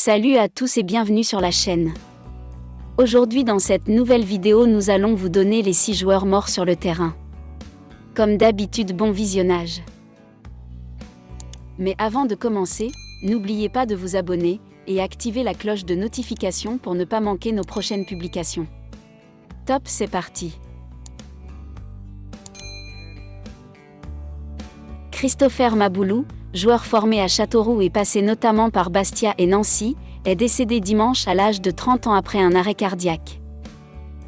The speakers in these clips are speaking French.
Salut à tous et bienvenue sur la chaîne. Aujourd'hui dans cette nouvelle vidéo nous allons vous donner les 6 joueurs morts sur le terrain. Comme d'habitude, bon visionnage. Mais avant de commencer, n'oubliez pas de vous abonner et activer la cloche de notification pour ne pas manquer nos prochaines publications. Top, c'est parti. Christopher Maboulou, joueur formé à Châteauroux et passé notamment par Bastia et Nancy, est décédé dimanche à l'âge de 30 ans après un arrêt cardiaque.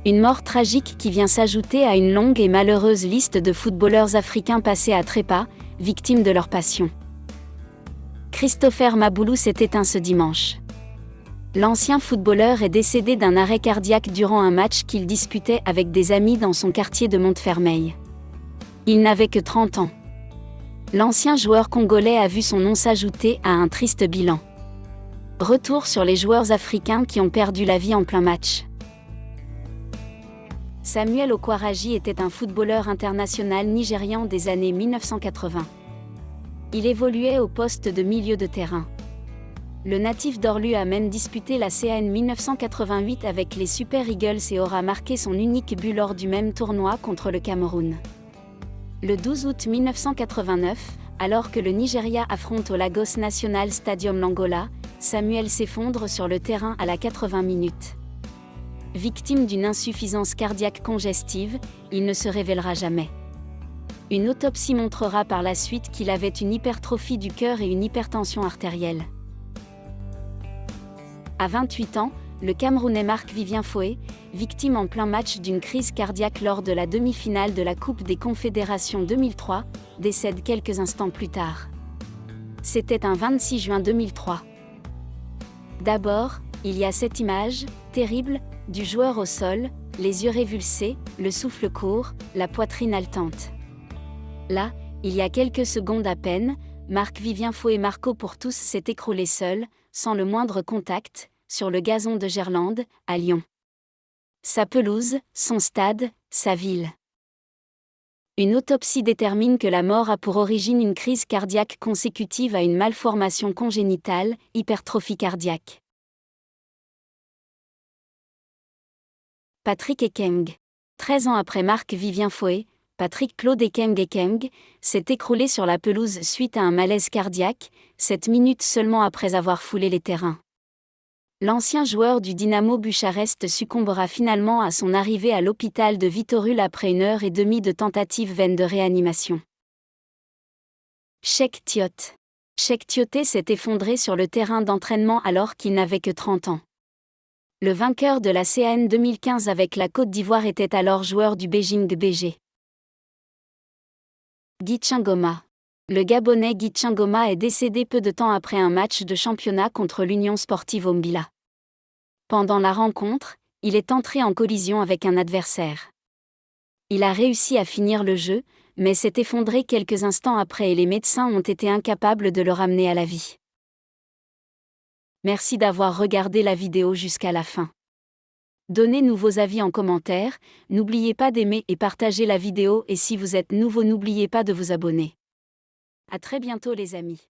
Une mort tragique qui vient s'ajouter à une longue et malheureuse liste de footballeurs africains passés à trépas, victimes de leur passion. Christopher Maboulou s'est éteint ce dimanche. L'ancien footballeur est décédé d'un arrêt cardiaque durant un match qu'il disputait avec des amis dans son quartier de Montfermeil. Il n'avait que 30 ans. L'ancien joueur congolais a vu son nom s'ajouter à un triste bilan. Retour sur les joueurs africains qui ont perdu la vie en plein match. Samuel Okwaraji était un footballeur international nigérian des années 1980. Il évoluait au poste de milieu de terrain. Le natif d'Orlu a même disputé la CAN 1988 avec les Super Eagles et aura marqué son unique but lors du même tournoi contre le Cameroun. Le 12 août 1989, alors que le Nigeria affronte au Lagos National Stadium l'Angola, Samuel s'effondre sur le terrain à la 80 minutes. Victime d'une insuffisance cardiaque congestive, il ne se révélera jamais. Une autopsie montrera par la suite qu'il avait une hypertrophie du cœur et une hypertension artérielle. À 28 ans, le Camerounais Marc-Vivien Foé, victime en plein match d'une crise cardiaque lors de la demi-finale de la Coupe des Confédérations 2003, décède quelques instants plus tard. C'était un 26 juin 2003. D'abord, il y a cette image, terrible, du joueur au sol, les yeux révulsés, le souffle court, la poitrine haletante. Là, il y a quelques secondes à peine, Marc-Vivien Foé Marco pour tous s'est écroulé seul, sans le moindre contact, sur le gazon de Gerland, à Lyon. Sa pelouse, son stade, sa ville. Une autopsie détermine que la mort a pour origine une crise cardiaque consécutive à une malformation congénitale, hypertrophie cardiaque. Patrick Ekeng. 13 ans après Marc-Vivien Foé, Patrick Claude Ekeng s'est écroulé sur la pelouse suite à un malaise cardiaque, 7 minutes seulement après avoir foulé les terrains. L'ancien joueur du Dynamo Bucharest succombera finalement à son arrivée à l'hôpital de Vitorul après 1h30 de tentative vaine de réanimation. Cheick Tiote. Cheick Tiote s'est effondré sur le terrain d'entraînement alors qu'il n'avait que 30 ans. Le vainqueur de la CAN 2015 avec la Côte d'Ivoire était alors joueur du Beijing BG. Guy Tchingoma. Le Gabonais Guy Tchingoma est décédé peu de temps après un match de championnat contre l'Union Sportive Mbila. Pendant la rencontre, il est entré en collision avec un adversaire. Il a réussi à finir le jeu, mais s'est effondré quelques instants après et les médecins ont été incapables de le ramener à la vie. Merci d'avoir regardé la vidéo jusqu'à la fin. Donnez-nous vos avis en commentaire, n'oubliez pas d'aimer et partager la vidéo et si vous êtes nouveau n'oubliez pas de vous abonner. À très bientôt les amis.